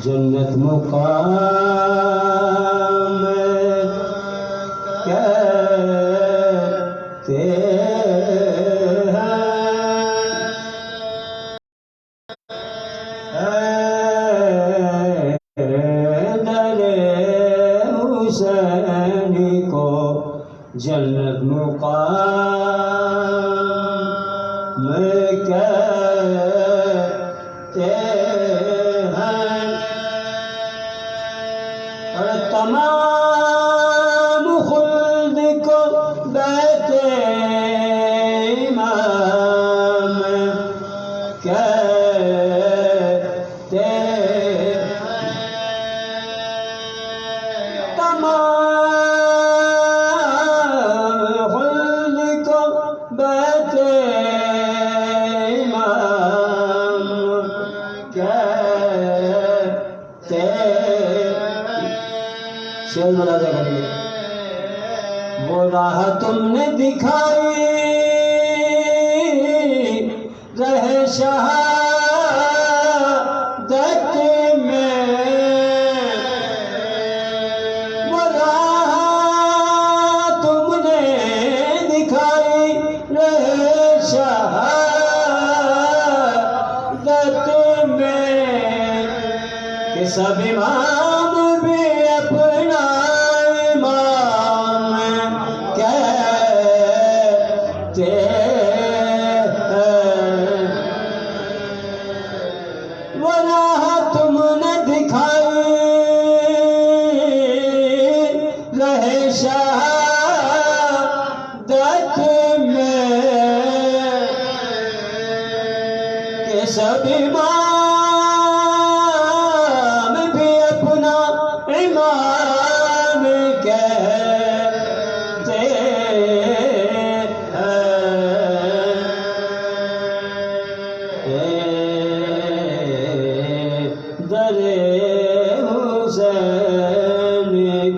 جنت مقام کہتے ہیں، در حسین کو جنت مقام کہتے ہیں، اور تمام خلد کو بیت امام کہتے ہیں، تمام خلد کو بیت امام کہتے ہیں۔ شعر ملاحظہ کریے، وہ راہ تم نے دکھائی رہے شہادت میں، وہ راہ تم نے دکھائی رہے شہادت میں، کہ سب امام بھی اپنا امام کہتے ہیں، وہ راہ تم نے دکھائی رہے شہادت میں، کہ سب امام بھی اپنا امام کہتے ہیں، در حسین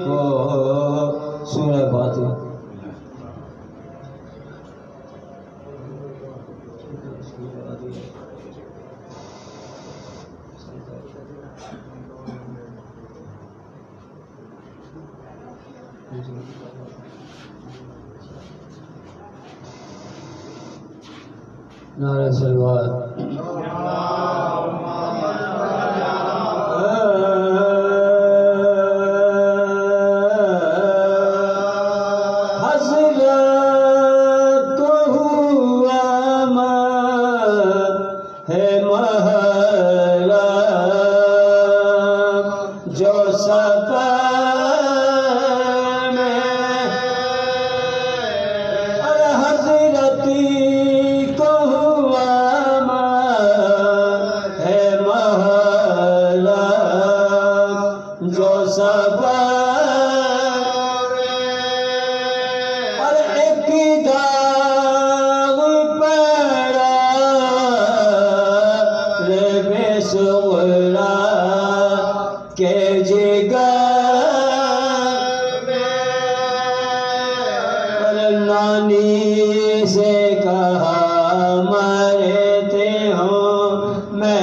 کو سورہ فاتحہ۔ نعرہ صلوات۔ حضرت کو ہوا ہے محرم جو سفر میں، اور حضرتی کو ہوا نانی سے کہا مرتے ہوں میں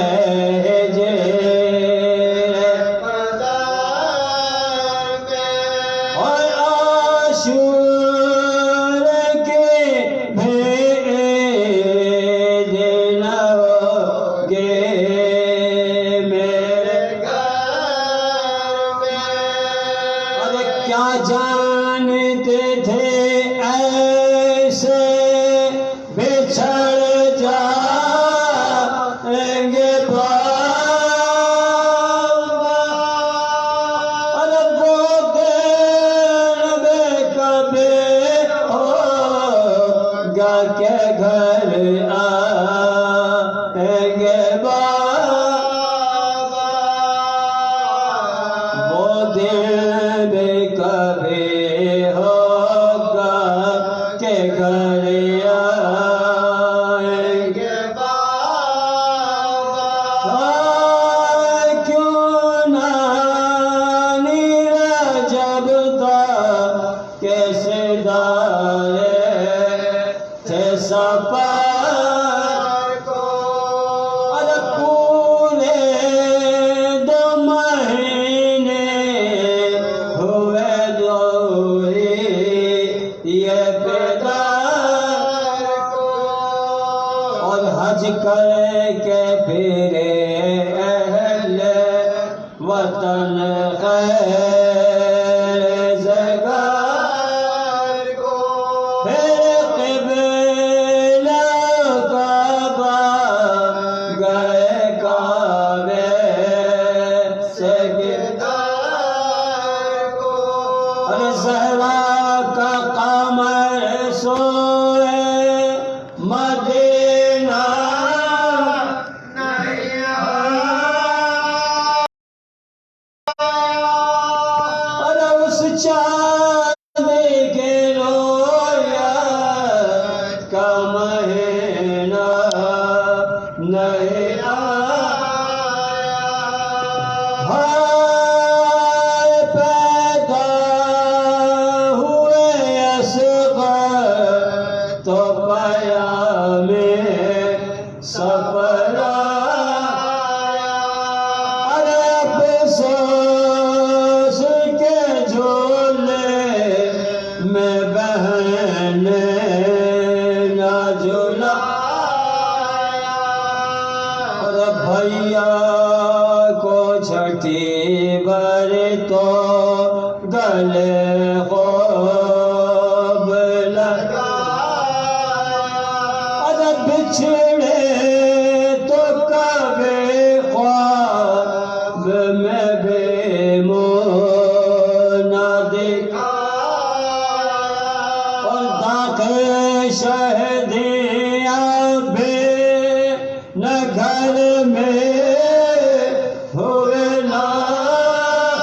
اور عاشور کے بھید نہ ہوگے میرے گھر میں اور کیا جانتے تھے ایسے بچھڑ جائیں گے بابا اور وہ دن بے کبھی ہوگا کہ گھر آئیں گے بابا وہ دن بے کبھی ہوگا کہ گھر آئیں گے بابا کیوں نانی رجب تھا کیسے دارے تھے سفر کو اور پورے 2 مہینے ہوئے دوری یہ پیدار کو اور حج کر کے پھرے اہل وطن خیر زگار کو پھر قبلہ کعبہ گئے کعبے سے گردار کو اور زہرا کا قمر سوئے مدینہ نہیں اور اس چاند کے رویت کا مہینہ نہیں ہائے پیدا ہوئے اصغر تو پیام سفر آیا ارے افسوس کے جھولے میں بہن نہ جھلایا اور بھیا کو چھٹی بر تو گلے خوب لگایا اور بچھڑے تو کبھی خواب میں بھی منہ نہ دکھایا اور داخل شہدیاں بھی نہ گھر میں ہوئے لائنے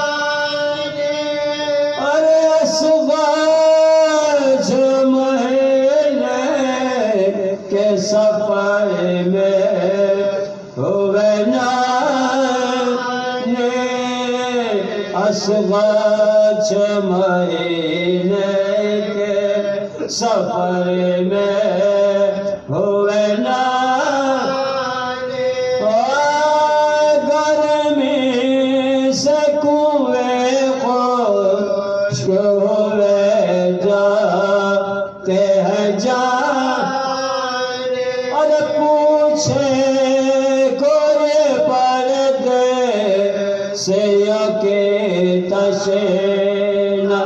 اور اسواج مہینے کے سفر میں ہوئے نانے اسواج مہینے کے سفر میں ہوئے نانے گرمی سے کنویں خشک ہوئے جاتے ہیں جانے اور پوچھے کوئی پردے سے کے تشے نہ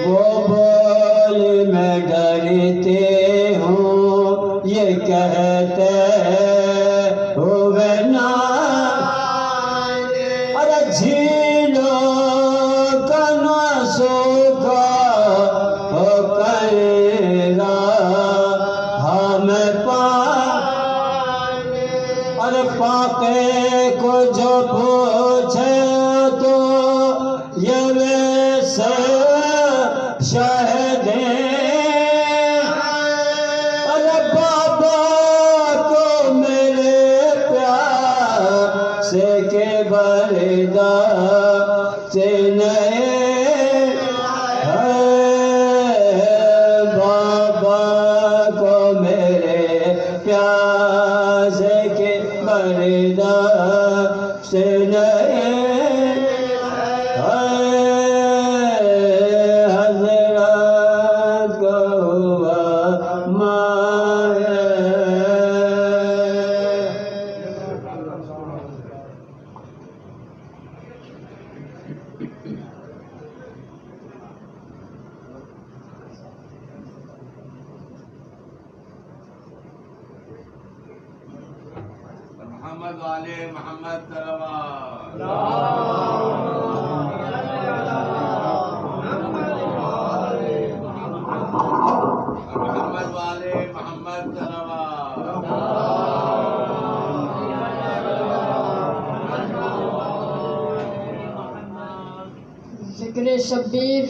وہ بول میں ڈرتے ہوں یہ کہتے ہوئے نا ارے جھیلوں کا نہ سوکھا ہو کرے گا ہمیں پانی اور پاکے کو جو پوچھے تو یہ ویسے شہدیں ارے بابا کو میرے پیار سے کے بردا سے نئے محمد والے محمد صلوات محمد والے محمد صلوات ذکر شبیر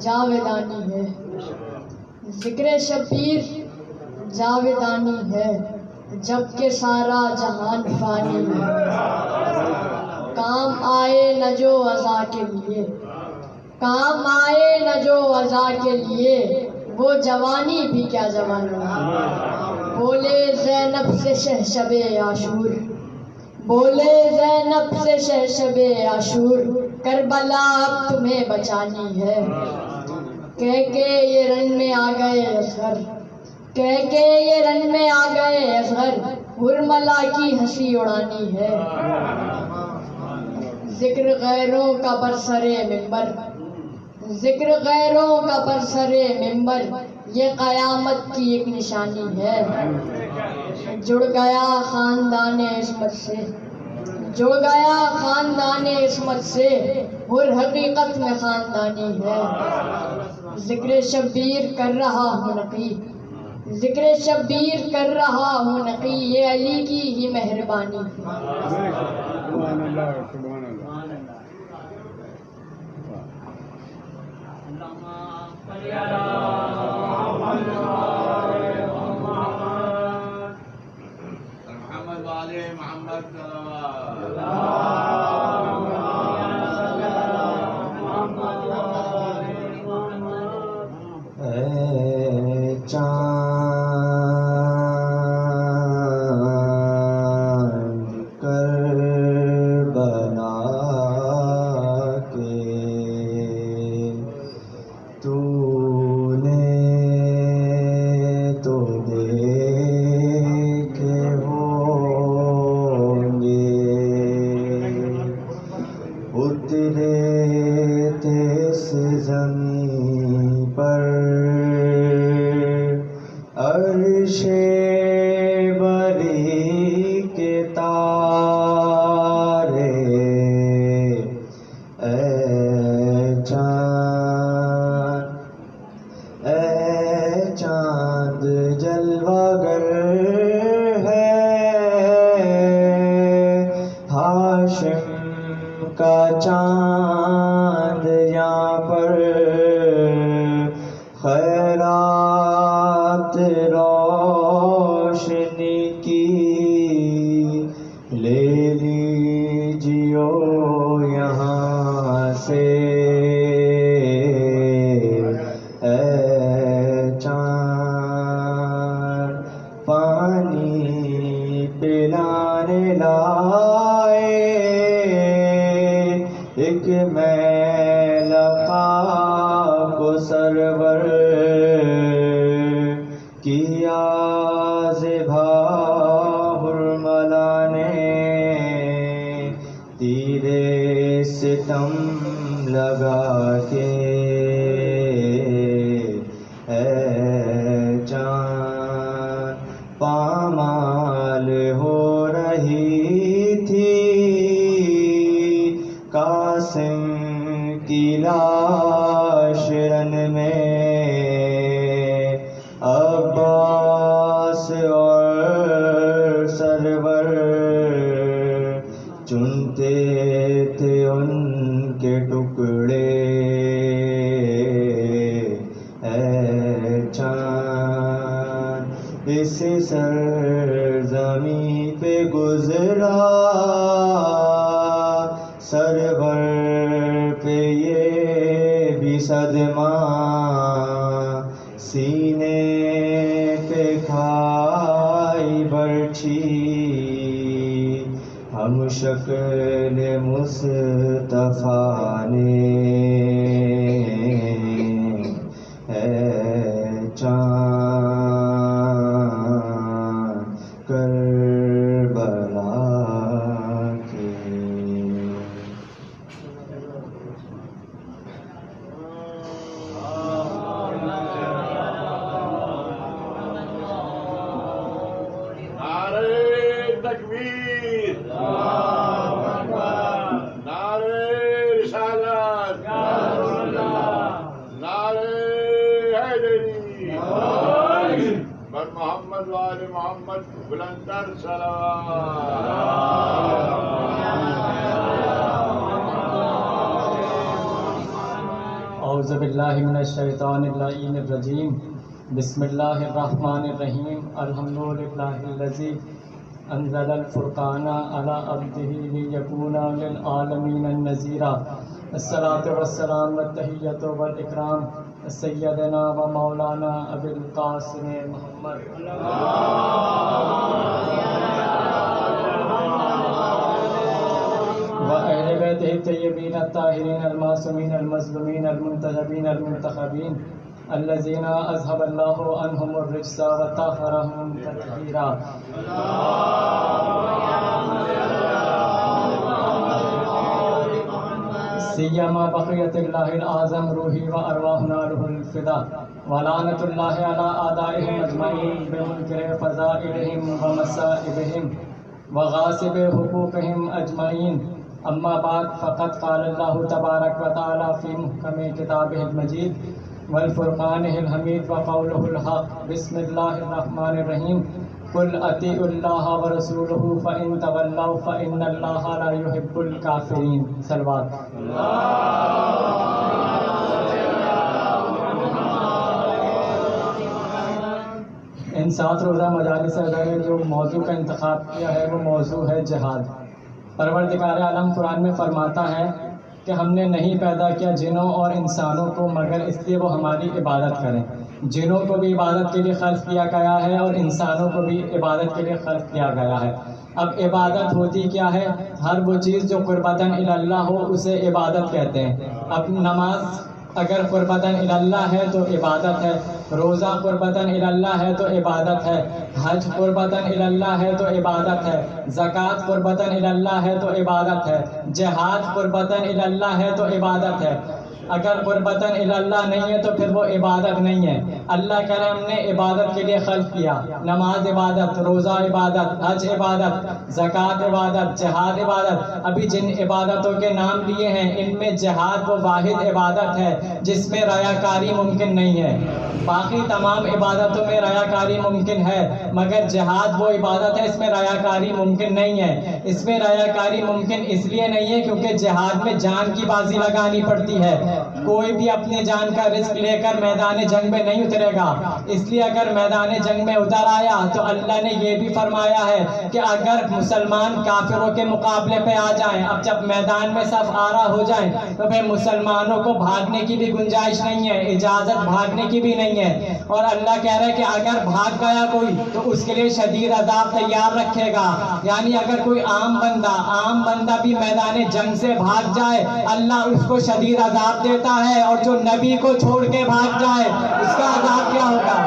جاویدانی ہے، ذکر شبیر جاویدانی ہے، جبکہ سارا جہان فانی ہے۔ کام آئے نہ جو عزا کے لیے، کام آئے نہ جو عزا کے لیے، وہ جوانی بھی کیا جوانی ہے۔ بولے زینب سے شہشب عاشور، بولے زینب سے شہشب عاشور، کربلا اب تمہیں بچانی ہے۔ کہہ کے یہ رن میں آ گئے اصغر، کہہ کے یہ رن میں آ گئے اصغر، ہرملا کی ہنسی اڑانی ہے۔ ذکر غیروں کا برسرے ممبر، ذکر غیروں کا برسرے ممبر، یہ قیامت کی ایک نشانی ہے۔ جڑ گیا خاندان عصمت سے، جڑ گیا خاندان عصمت سے، ہر حقیقت میں خاندانی ہے۔ ذکر شبیر کر رہا ہوں نقی، ذکر شبیر کر رہا ہوں نقی، یہ علی کی ہی مہربانی ہے۔ سبحان اللہ سبحان اللہ۔ محمد والے محمد صلوات اے چاند کربلا کے تو نے تو دیکھے ہوں گے، اترے تھے اس زمین پر عرش بری کے تارے۔ اے چاند، اے چاند جلوہ گر ہے، ہاشم کا چاند یہاں پر، خیرات روشنی کی لے لیجیو یہاں سے۔ اے چاند پانی پلانے لائے، ایک میل خاک و سرور کیا ذبح ہرملا نے، تیرے ستم لگا کے۔ اے چاند پامال ہو رہی تھی قاسم کی لاش رن میں، عباس اور سرور چنتے تھے ان کے ٹکڑے۔ اے چاند اس سرزمین پہ گزرا، سرور پہ یہ بھی صدمہ، سینے پہ کھائی برچھی ہم شکل مصطفیٰ نے۔ اے چاند کربلا کے۔ نعرہ تکبیر اور محمد والے محمد بلندر صلوات. اعوذ باللہ من الشیطان اللعین الرجیم. بسم اللہ الرحمن الرحیم. الحمد للہ الذی انزل الفرقان علی عبدہ لیکون للعالمین نذیرا. الصلاۃ والسلام والتحیۃ والاکرام سیدنا و مولانا ابی القاسم محمد وأهل بيته الطيبين الطاهرين المعصومين المظلومين المنتجبين المنتخبين الذين أذهب الله عنهم الرجس وطهرهم تطهيرا. سيما بقية الله الأعظم روحي وأرواحنا له الفداء ولعنة الله على أعدائهم أجمعين بمنكر فضائلهم ومصائبهم وغاصب حقوقهم أجمعين. اما بعد فقد قال الله تبارك وتعالى في محكم كتابه المجيد والفرقانه الحميد وقوله الحق. بسم الله الرحمن الرحيم. قل اطیعوا الله ورسوله فإن تولوا فإن الله لا يحب الكافرين. صلوات. ان 7 روزہ مجالس ادب میں جو موضوع کا انتخاب کیا ہے وہ موضوع ہے جہاد. پروردگار عالم قرآن میں فرماتا ہے کہ ہم نے نہیں پیدا کیا جنوں اور انسانوں کو مگر اس لیے وہ ہماری عبادت کریں. جنوں کو بھی عبادت کے لیے خلق کیا گیا ہے اور انسانوں کو بھی عبادت کے لیے خلق کیا گیا ہے. اب عبادت ہوتی کیا ہے؟ ہر وہ چیز جو قربتاً اللہ ہو اسے عبادت کہتے ہیں. اب نماز اگر قربتاً اللہ ہے تو عبادت ہے، روزہ قربتاً اللہ ہے تو عبادت ہے، حج قربتاً اللہ ہے تو عبادت ہے، زکوٰۃ قربتاً اللہ ہے تو عبادت ہے، جہاد قربتاً اللہ ہے تو عبادت ہے. اگر قربتاً اللہ نہیں ہے تو پھر وہ عبادت نہیں ہے. اللہ کہہ رہے ہم نے عبادت کے لیے خلق کیا. نماز عبادت، روزہ عبادت، حج عبادت، زکوٰۃ عبادت، جہاد عبادت. ابھی جن عبادتوں کے نام لیے ہیں ان میں جہاد وہ واحد عبادت ہے جس میں ریاکاری ممکن نہیں ہے. باقی تمام عبادتوں میں ریاکاری ممکن ہے مگر جہاد وہ عبادت ہے اس میں ریاکاری ممکن نہیں ہے. اس میں ریاکاری ممکن اس لیے نہیں ہے کیونکہ جہاد میں جان کی بازی لگانی پڑتی ہے. کوئی بھی اپنے جان کا رزق لے کر میدان جنگ میں نہیں اترے گا. اس لیے اگر میدان جنگ میں اتر آیا تو اللہ نے یہ بھی فرمایا ہے کہ اگر مسلمان کافروں کے مقابلے پہ آ جائیں، اب جب میدان میں صف آرا ہو جائیں تو پھر مسلمانوں کو بھاگنے کی بھی گنجائش نہیں ہے، اجازت بھاگنے کی بھی نہیں ہے. اور اللہ کہہ رہا ہے کہ اگر بھاگ گیا کوئی تو اس کے لیے شدید عذاب تیار رکھے گا. یعنی اگر کوئی عام بندہ بھی میدان جنگ سے بھاگ جائے اللہ اس کو شدید عذاب دیتا ہے، اور جو نبی کو چھوڑ کے بھاگ جائے اس کا عذاب کیا ہوگا؟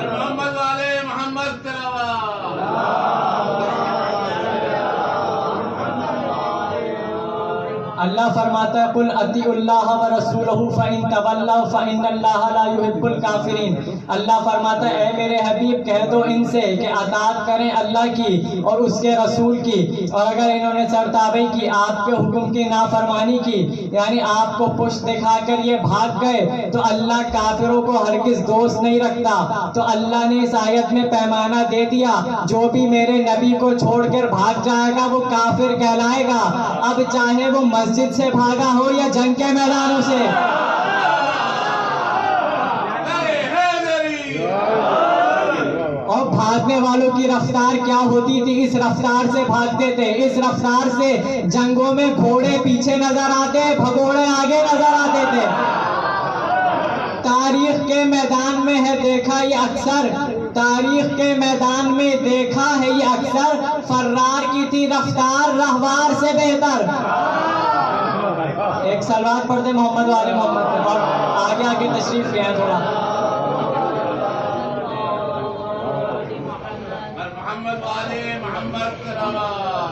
محمد والے محمد صلوات. اللہ فرماتا ہے قل اطیعوا اللہ ورسولہ فإن تولوا فإن اللہ لا يحب الکافرین. اللہ فرماتا ہے اے میرے حبیب کہہ دو ان سے کہ اطاعت کریں اللہ کی اور اس کے رسول کی، اور اگر انہوں نے سرتابی کی آپ کے حکم کی نافرمانی کی یعنی آپ کو پشت دکھا کر یہ بھاگ گئے تو اللہ کافروں کو ہرگز دوست نہیں رکھتا. تو اللہ نے اس آیت میں پیمانہ دے دیا جو بھی میرے نبی کو چھوڑ کر بھاگ جائے گا وہ کافر کہلائے گا. اب چاہے وہ مسجد سے بھاگا ہو یا جنگ کے میدانوں سے. اور بھاگنے والوں کی رفتار کیا ہوتی تھی؟ اس رفتار سے بھاگتے تھے. اس رفتار سے جنگوں میں گھوڑے پیچھے نظر آتے، بھگوڑے آگے نظر آتے تھے. تاریخ کے میدان میں ہے دیکھا یہ اکثر، تاریخ کے میدان میں دیکھا ہے یہ اکثر، فرار کی تھی رفتار رہوار سے بہتر. ایک سلوات پڑھ دے محمد والے محمد پہ اور آگے آگے تشریف لے آئیں تھوڑا. محمد والے محمد صلوات.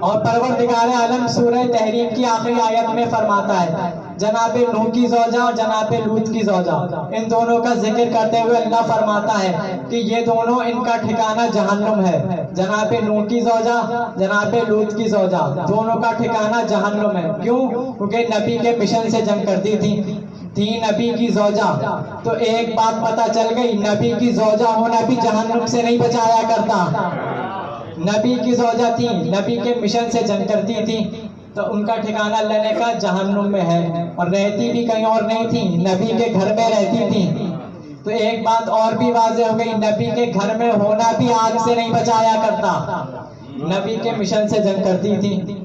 اور پروردگار عالم سورہ تحریم کی آخری آیت میں فرماتا ہے جناب نوح کی زوجہ اور جناب لوط کی زوجہ، ان دونوں کا ذکر کرتے ہوئے اللہ فرماتا ہے کہ یہ دونوں ان کا ٹھکانہ جہنم ہے۔ جناب نوح کی زوجہ، جناب لوط کی زوجہ، دونوں کا ٹھکانہ جہنم ہے۔ کیوں؟ کیونکہ نبی کے مشن سے جنگ کرتی تھی نبی کی زوجہ۔ تو ایک بات پتہ چل گئی، نبی کی زوجہ ہونا بھی جہنم سے نہیں بچایا کرتا۔ نبی کی زوجہ تھی، نبی کے مشن سے جنگ کرتی تھی، تو ان کا ٹھکانہ اللہ نے کہا جہنم میں ہے، اور رہتی بھی کہیں اور نہیں تھی، نبی کے گھر میں رہتی تھی۔ تو ایک بات اور بھی واضح ہو گئی، نبی کے گھر میں ہونا بھی آگ سے نہیں بچایا کرتا، نبی کے مشن سے جنگ کرتی تھی۔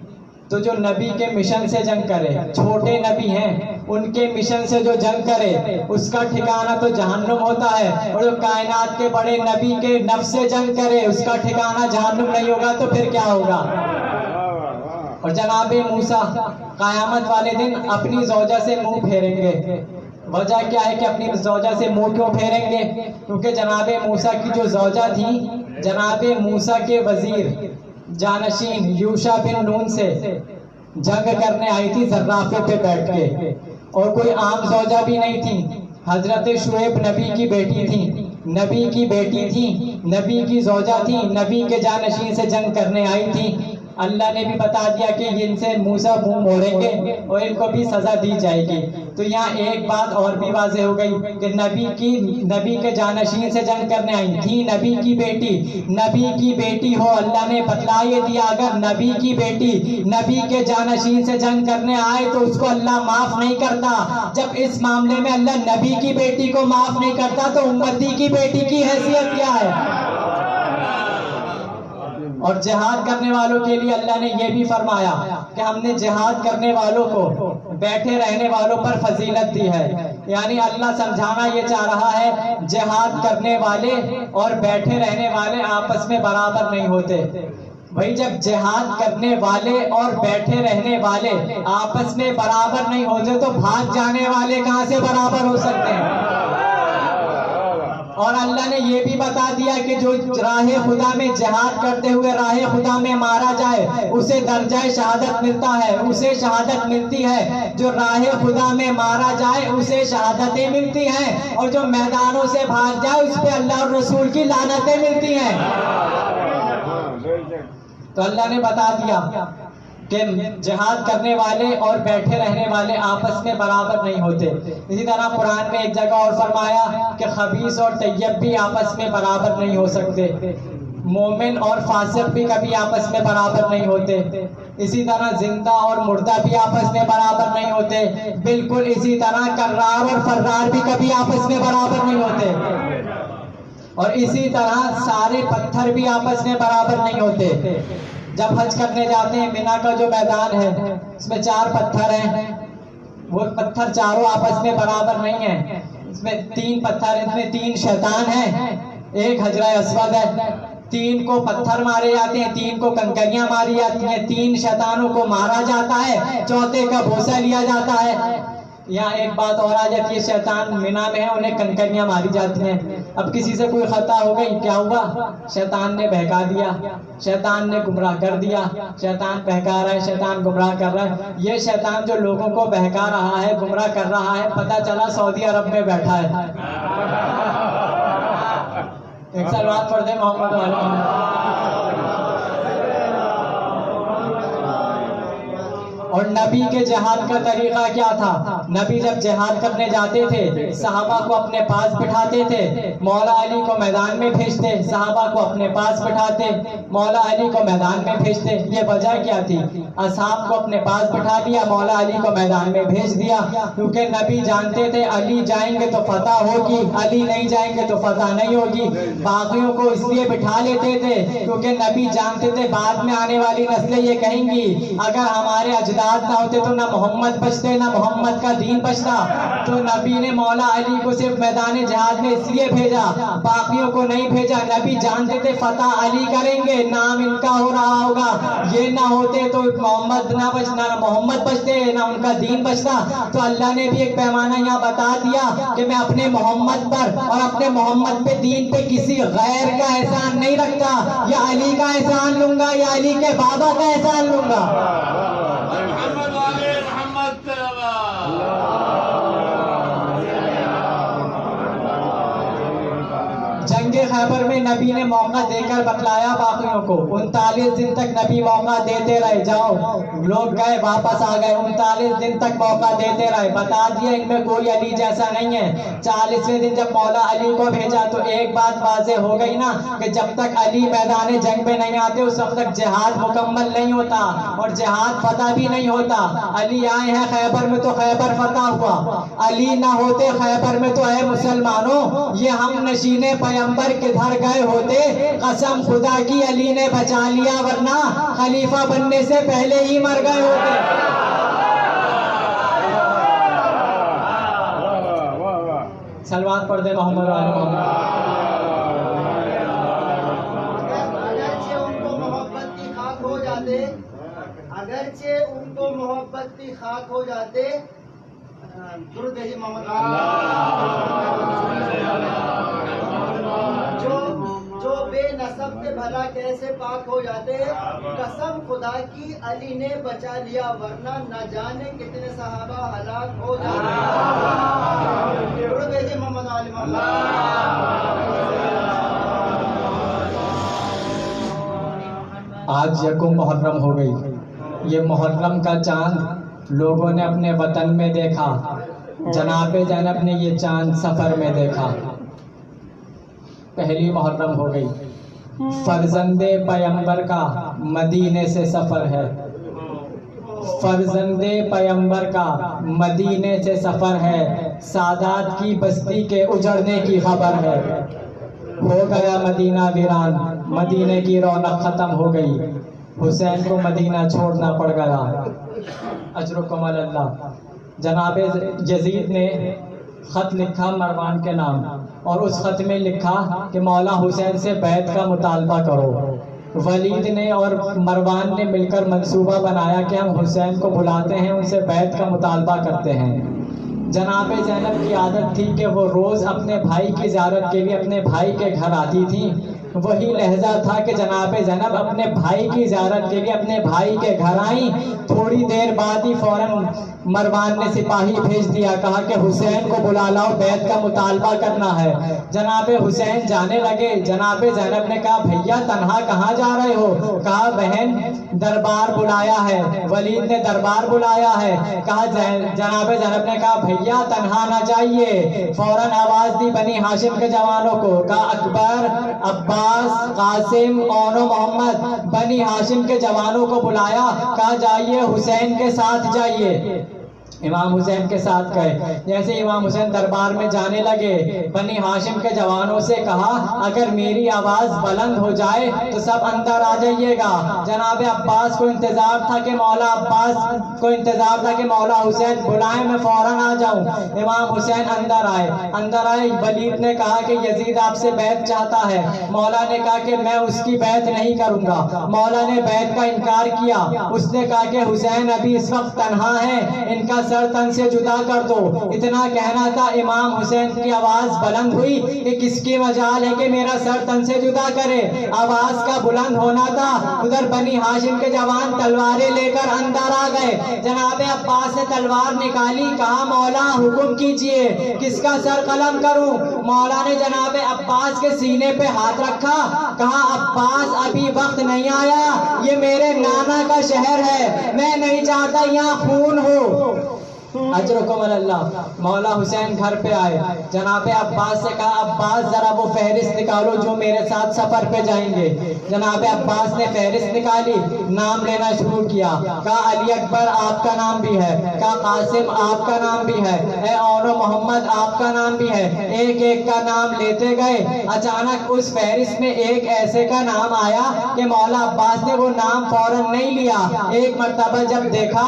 تو جو نبی کے مشن سے جنگ کرے، چھوٹے نبی ہیں، ان کے مشن سے جو جنگ کرے اس کا ٹھکانہ تو جہنم ہوتا ہے، اور جو کائنات کے بڑے نبی کے نفس سے جنگ کرے اس کا ٹھکانہ جہنم نہیں ہوگا تو پھر کیا ہوگا؟ اور جناب موسیٰ قیامت والے دن اپنی زوجہ سے منہ پھیریں گے۔ وجہ کیا ہے کہ اپنی زوجہ سے منہ کیوں پھیریں گے؟ کیونکہ جناب موسیٰ کی جو زوجہ تھی، جناب موسیٰ کے وزیر جانشین یوشع بن نون سے جنگ کرنے آئی تھی زرافے پہ بیٹھ کے، اور کوئی عام زوجہ بھی نہیں تھی، حضرت شعیب نبی کی بیٹی تھی، نبی کی بیٹی تھی، نبی کی زوجہ تھی، نبی کے جانشین سے جنگ کرنے آئی تھی۔ اللہ نے بھی بتا دیا کہ ان سے موسیٰ منہ موڑیں گے اور ان کو بھی سزا دی جائے گی۔ تو یہاں ایک بات اور بھی واضح ہو گئی کہ نبی کے جانشین سے جنگ کرنے آئی تھی، نبی کی بیٹی ہو، اللہ نے بتلا یہ دیا اگر نبی کی بیٹی نبی کے جانشین سے جنگ کرنے آئے تو اس کو اللہ معاف نہیں کرتا۔ جب اس معاملے میں اللہ نبی کی بیٹی کو معاف نہیں کرتا تو امتی کی بیٹی کی حیثیت کیا ہے؟ اور جہاد کرنے والوں کے لیے اللہ نے یہ بھی فرمایا کہ ہم نے جہاد کرنے والوں کو بیٹھے رہنے والوں پر فضیلت دی ہے، یعنی اللہ سمجھانا یہ چاہ رہا ہے جہاد کرنے والے اور بیٹھے رہنے والے آپس میں برابر نہیں ہوتے۔ بھائی جب جہاد کرنے والے اور بیٹھے رہنے والے آپس میں برابر نہیں ہوتے تو بھاگ جانے والے کہاں سے برابر ہو سکتے ہیں؟ اور اللہ نے یہ بھی بتا دیا کہ جو راہ خدا میں جہاد کرتے ہوئے راہ خدا میں مارا جائے اسے درجہ شہادت ملتا ہے، اسے شہادت ملتی ہے۔ جو راہ خدا میں مارا جائے اسے شہادتیں ملتی ہیں، اور جو میدانوں سے بھاگ جائے اس پہ اللہ اور رسول کی لعنتیں ملتی ہیں۔ تو اللہ نے بتا دیا کہ جہاد کرنے والے اور بیٹھے رہنے والے آپس میں برابر نہیں ہوتے۔ اسی طرح قرآن میں ایک جگہ اور فرمایا کہ خبیث اور طیب بھی آپس میں برابر نہیں ہو سکتے، مومن اور فاسق بھی کبھی آپس میں برابر نہیں ہوتے، اسی طرح زندہ اور مردہ بھی آپس میں برابر نہیں ہوتے، بالکل اسی طرح کرار اور فرار بھی کبھی آپس میں برابر نہیں ہوتے، اور اسی طرح سارے پتھر بھی آپس میں برابر نہیں ہوتے۔ جب حج کرنے جاتے ہیں مینا کا جو میدان ہے اس میں 4 پتھر ہیں، وہ پتھر چاروں آپس میں برابر نہیں ہیں، اس میں 3 پتھر، اس میں 3 شیطان ہیں، ایک حجرہ اسود ہے، 3 کو پتھر مارے جاتے ہیں، 3 کو کنکریاں ماری جاتی ہیں، 3 شیطانوں کو مارا جاتا ہے، چوتھے کا بوسہ لیا جاتا ہے۔ یہاں ایک بات اور آ جاتی ہے، شیطان مینا میں ہے، انہیں کنکریاں ماری جاتی ہیں۔ اب کسی سے کوئی خطا ہو گئی، کیا ہوا؟ شیطان نے بہکا دیا، شیطان نے گمراہ کر دیا، شیطان بہکا رہا ہے، شیطان گمراہ کر رہا ہے۔ یہ شیطان جو لوگوں کو بہکا رہا ہے، گمراہ کر رہا ہے، پتہ چلا سعودی عرب میں بیٹھا ہے۔ ایک صلوات پڑھ دیں محمد علیہ۔ اور نبی کے جہاد کا طریقہ کیا تھا؟ نبی جب جہاد کرنے جاتے تھے صحابہ کو اپنے پاس بٹھاتے تھے، مولا علی کو میدان میں بھیجتے، صحابہ کو اپنے پاس بٹھاتے، مولا علی کو میدان میں بھیجتے۔ یہ وجہ کیا تھی؟ اصحاب کو اپنے پاس بٹھا دیا، مولا علی کو میدان میں بھیج دیا، کیونکہ نبی جانتے تھے علی جائیں گے تو فتح ہوگی، علی نہیں جائیں گے تو فتح نہیں ہوگی۔ باقیوں کو اس لیے بٹھا لیتے تھے کیونکہ نبی جانتے تھے بعد میں آنے والی نسلیں یہ کہیں گی اگر ہمارے اجداد نہ ہوتے تو نہ محمد بچتے، نہ محمد کا دین بچتا۔ تو نبی نے مولا علی کو صرف میدان جہاد میں اس لیے بھیجا بھیجا, باقیوں کو نہیں بھیجا. نبی جانتے تھے فتح علی کریں گے, نام ان کا ہو رہا ہوگا, یہ نہ ہوتے تو محمد نہ بچنا, نہ محمد بچتے نہ ان کا دین بچتا. تو اللہ نے بھی ایک پیمانہ یہاں بتا دیا کہ میں اپنے محمد پر اور اپنے محمد پہ دین پہ کسی غیر کا احسان نہیں رکھتا, یا علی کا احسان لوں گا یا علی کے بابا کا احسان لوں گا. محمد والے محمد جنگ خیبر میں نبی نے موقع دے کر بتلایا باقیوں کو. 39 دن تک نبی موقع دیتے رہے, جاؤ لوگ گئے واپس آ گئے. 39 دن تک موقع دیتے رہے, بتا دیا ان میں کوئی علی جیسا نہیں ہے. 40ویں دن جب مولا علی کو بھیجا تو ایک بات واضح ہو گئی نا کہ جب تک علی میدان جنگ میں نہیں آتے اس وقت تک جہاد مکمل نہیں ہوتا اور جہاد فتح بھی نہیں ہوتا. علی آئے ہیں خیبر میں تو خیبر فتح ہوا, علی نہ ہوتے خیبر میں تو اے مسلمانوں یہ ہم نشین پیغمبر کدھر گئے ہوتے. قسم خدا کی علی نے بچا لیا, ورنہ خلیفہ بننے سے پہلے ہی مر گئے ہوتے. سلوات پڑھ دے محمد علی محمد. اگرچہ ان کو محبت کی خاک ہو جاتے, اگرچہ ان کو محبت کی خاک ہو جاتے, درود بھیجیے محمد جو بے نسب کے بھلا کیسے پاک ہو جاتے. قسم خدا کی علی نے بچا لیا, ورنہ نہ جانے کتنے صحابہ ہلاک ہو جاتے. درود بھیجیے محمد علی آج یکم محرم ہو گئی. یہ محرم کا چاند لوگوں نے اپنے وطن میں دیکھا, جناب زینب نے یہ چاند سفر میں دیکھا. پہلی محرم ہو گئی. فرزند پیغمبر کا مدینے سے سفر ہے, فرزند پیغمبر کا مدینے سے سفر ہے. سادات کی بستی کے اجڑنے کی خبر ہے. ہو گیا مدینہ ویران, مدینے کی رونق ختم ہو گئی. حسین کو مدینہ چھوڑنا پڑ گیا. اجرکم اللہ. جناب یزید نے خط لکھا مروان کے نام, اور اس خط میں لکھا کہ مولا حسین سے بیعت کا مطالبہ کرو. ولید نے اور مروان نے مل کر منصوبہ بنایا کہ ہم حسین کو بلاتے ہیں, ان سے بیعت کا مطالبہ کرتے ہیں. جناب زینب کی عادت تھی کہ وہ روز اپنے بھائی کی زیارت کے لیے اپنے بھائی کے گھر آتی تھی. وہی لہجہ تھا کہ جناب زینب اپنے بھائی کی زیارت کے لیے اپنے بھائی کے گھر آئیں. تھوڑی دیر بعد ہی فوراً مروان نے سپاہی بھیج دیا, کہا کہ حسین کو بلا لاؤ, بیعت کا مطالبہ کرنا ہے. جناب حسین جانے لگے. جناب زینب نے کہا بھیا تنہا کہاں جا رہے ہو؟ کہا بہن دربار بلایا ہے. ولید نے دربار بلایا ہے. کہا جناب زینب نے کہا بھیا تنہا نہ جائیے. فوراً آواز دی بنی ہاشم کے جوانوں کو, کہا اکبر, عباس, قاسم, اونو محمد, بنی ہاشم کے جوانوں کو بلایا. کہا جائیے حسین کے ساتھ جائیے. امام حسین کے ساتھ گئے. جیسے امام حسین دربار میں جانے لگے, بنی ہاشم کے جوانوں سے کہا اگر میری آواز بلند ہو جائے تو سب اندر آ جائیے گا. جناب عباس کو انتظار تھا کہ مولا حسین بلائیں, میں فوراً آ جاؤں. امام حسین اندر آئے. ولید نے کہا کہ یزید آپ سے بیعت چاہتا ہے. مولا نے کہا کہ میں اس کی بیعت نہیں کروں گا. مولا نے بیعت کا انکار کیا. اس نے کہا کہ حسین ابھی اس وقت تنہا ہے, ان کا سر تن سے جدا کر دو. اتنا کہنا تھا, امام حسین کی آواز بلند ہوئی کہ کس کی مجال ہے کہ میرا سر تن سے جدا کرے. آواز کا بلند ہونا تھا. ادھر بنی ہاشم کے جوان تلواریں لے کر اندر آ گئے. جناب عباس نے تلوار نکالی. کہا مولا حکم کیجئے, کس کا سر قلم کروں؟ مولا نے جناب عباس کے سینے پہ ہاتھ رکھا. کہا عباس ابھی وقت نہیں آیا, یہ میرے نانا کا شہر ہے, میں نہیں چاہتا یہاں خون ہو. اجرکم اللہ. مولا حسین گھر پہ آئے. جناب عباس سے کہا عباس ذرا وہ فہرست نکالو جو میرے ساتھ سفر پہ جائیں گے. جناب عباس نے فہرست نکالی, نام لینا شروع کیا. کہا علی اکبر آپ کا نام بھی ہے, کہا قاسم آپ کا نام بھی ہے, اے اونو محمد آپ کا نام بھی ہے. ایک ایک کا نام لیتے گئے. اچانک اس فہرست میں ایک ایسے کا نام آیا کہ مولا عباس نے وہ نام فوراً نہیں لیا. ایک مرتبہ جب دیکھا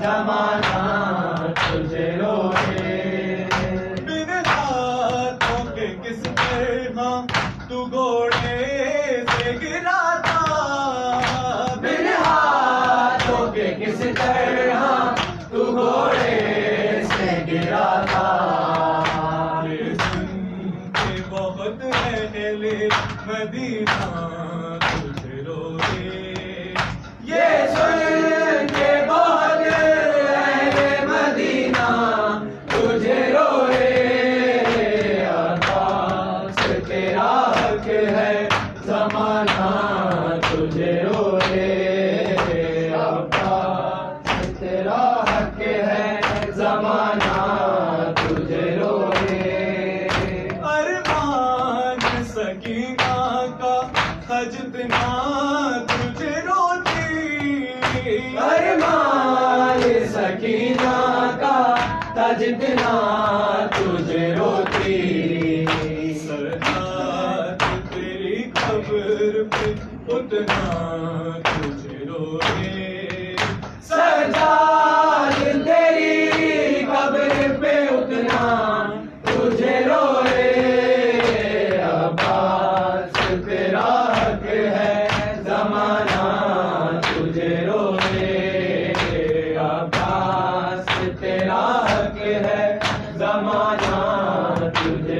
زمانہ تجھے روئے بن ہاتھوں کے کس طرح تو گھوڑے سے گرا تھا بن ہاتھوں کے کس طرح تو گھوڑے سے گرا تھا بہت اہل مدینہ تجھے روئے یہ سن کے بہت اہل مدینہ تجھے روئے عباس تیرا حق ہے زمانہ تجھے روئے عباس تیرا حق ہے زمانہ تجھے روئے سکینہ کا خجتنا تجھے روتی ارمان سکینہ کا خجتنا تجھے روتی سجاد تیری قبر پہ اتنا تجھے روئے سجاد تیری قبر پہ اتنا تجھے روئے تیرا حق ہے زمانہ تجھے روئے عباس تیرا حق ہے زمانہ تجھے